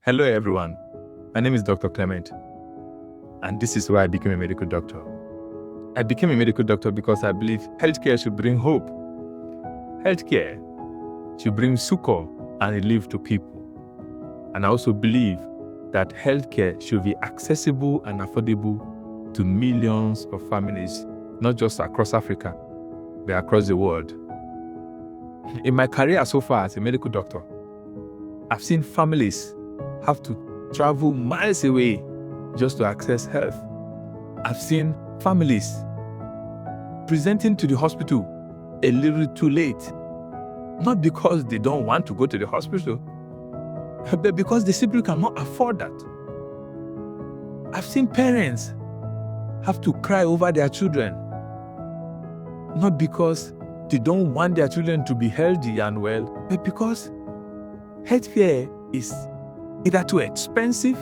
Hello, everyone. My name is Dr. Clement, and this is why I became a medical doctor. I became a medical doctor because I believe healthcare should bring hope. Healthcare should bring succor and relief to people. And I also believe that healthcare should be accessible and affordable to millions of families, not just across Africa, but across the world. In my career so far as a medical doctor, I've seen families have to travel miles away just to access health. I've seen families presenting to the hospital a little too late, not because they don't want to go to the hospital, but because they simply cannot afford that. I've seen parents have to cry over their children, not because they don't want their children to be healthy and well, but because healthcare is either too expensive,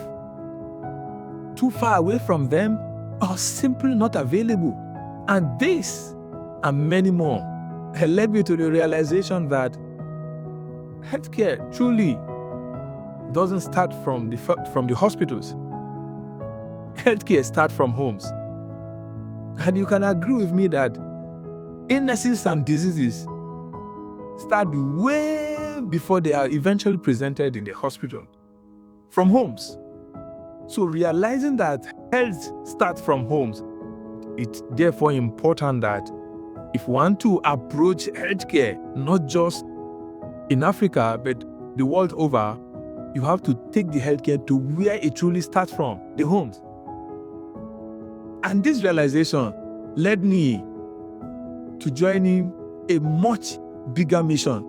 too far away from them, or simply not available. And this and many more led me to the realization that healthcare truly doesn't start from the hospitals. Healthcare starts from homes. And you can agree with me that illnesses and diseases start way before they are eventually presented in the hospital, from homes. So realizing that health starts from homes, it's therefore important that if you want to approach healthcare, not just in Africa, but the world over, you have to take the healthcare to where it truly starts from, the homes. And this realization led me to joining a much bigger mission,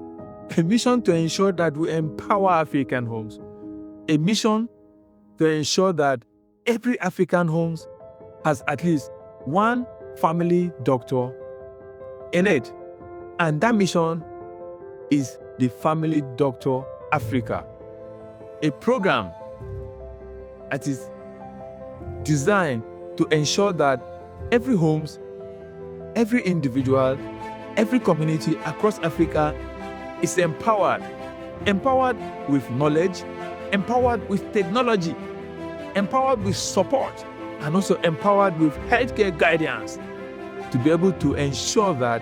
a mission to ensure that we empower African homes, a mission to ensure that every African home has at least one family doctor in it. And that mission is the Family Doctor Africa, a program that is designed to ensure that every homes, every individual, every community across Africa is empowered with knowledge, empowered with technology, empowered with support, and also empowered with healthcare guidance to be able to ensure that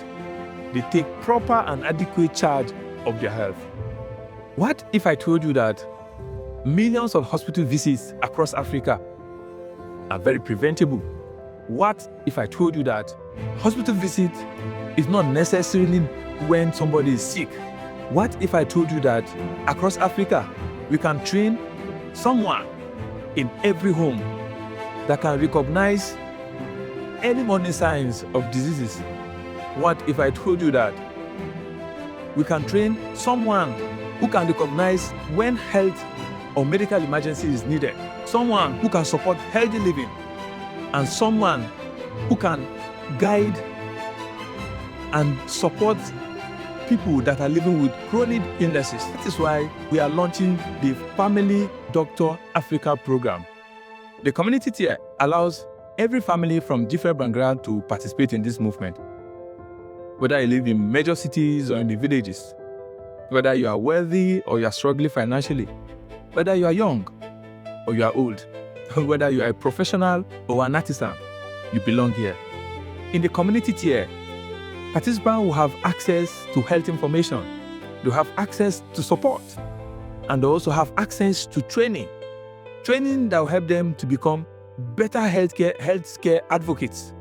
they take proper and adequate charge of their health. What if I told you that millions of hospital visits across Africa are very preventable? What if I told you that hospital visit is not necessarily when somebody is sick? What if I told you that across Africa, we can train someone in every home that can recognize early warning signs of diseases? What if I told you that we can train someone who can recognize when health or medical emergency is needed, someone who can support healthy living, and someone who can guide and support people that are living with chronic illnesses? That is why we are launching the Family Doctor Africa program. The community tier allows every family from different backgrounds to participate in this movement. Whether you live in major cities or in the villages, whether you are wealthy or you are struggling financially, whether you are young or you are old, whether you are a professional or an artisan, you belong here. In the community tier, participants will have access to health information, they have access to support, and they also have access to training that will help them to become better healthcare advocates,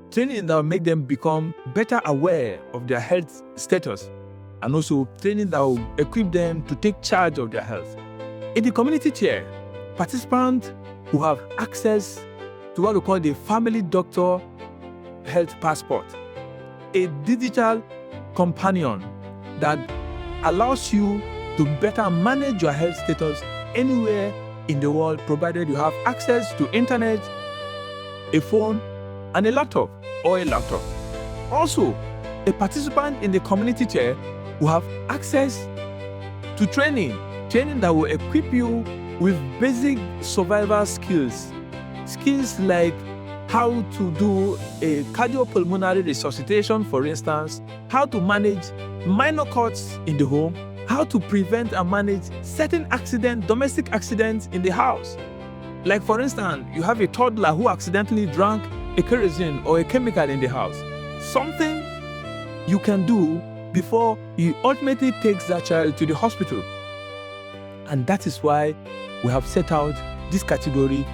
training that will make them become better aware of their health status, and also training that will equip them to take charge of their health. In the community tier, participants who have access to what we call the Family Doctor Health Passport, a digital companion that allows you to better manage your health status anywhere in the world, provided you have access to internet, a phone, and a laptop or a laptop. Also, a participant in the community tier will have access to training that will equip you with basic survival skills like how to do a cardiopulmonary resuscitation, for instance, how to manage minor cuts in the home, how to prevent and manage certain accidents, domestic accidents in the house. Like for instance, you have a toddler who accidentally drank a kerosene or a chemical in the house. Something you can do before you ultimately takes that child to the hospital. And that is why we have set out this category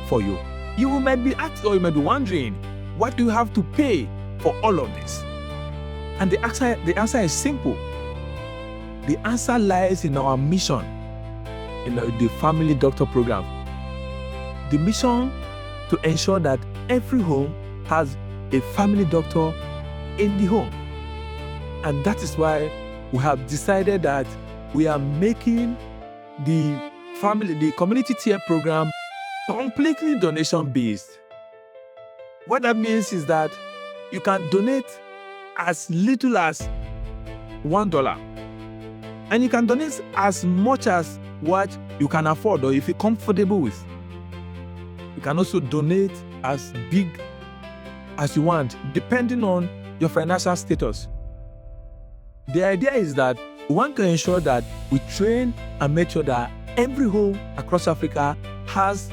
for you. You might be asked, or you might be wondering, what do you have to pay for all of this? And the answer is simple. The answer lies in our mission, in the Family Doctor Program. The mission to ensure that every home has a family doctor in the home. And that is why we have decided that we are making the community tier program completely donation-based. What that means is that you can donate as little as $1. And you can donate as much as what you can afford or if you're comfortable with. You can also donate as big as you want, depending on your financial status. The idea is that we want to ensure that we train and make sure that every home across Africa has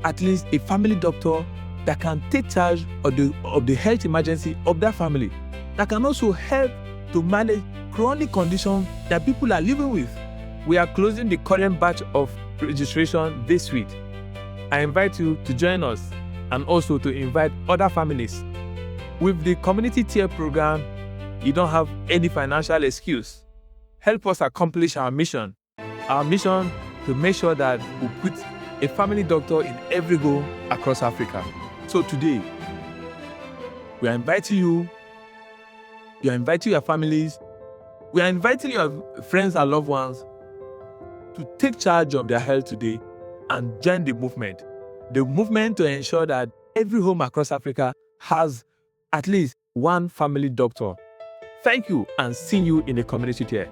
at least a family doctor that can take charge of the health emergency of that family, that can also help to manage chronic conditions that people are living with. We are closing the current batch of registration this week. I invite you to join us and also to invite other families. With the community tier program, you don't have any financial excuse. Help us accomplish our mission. Our mission to make sure that we put a family doctor in every home across Africa. So today, we are inviting you, your families, we are inviting your friends and loved ones to take charge of their health today and join the movement. The movement to ensure that every home across Africa has at least one family doctor. Thank you and see you in the community tier.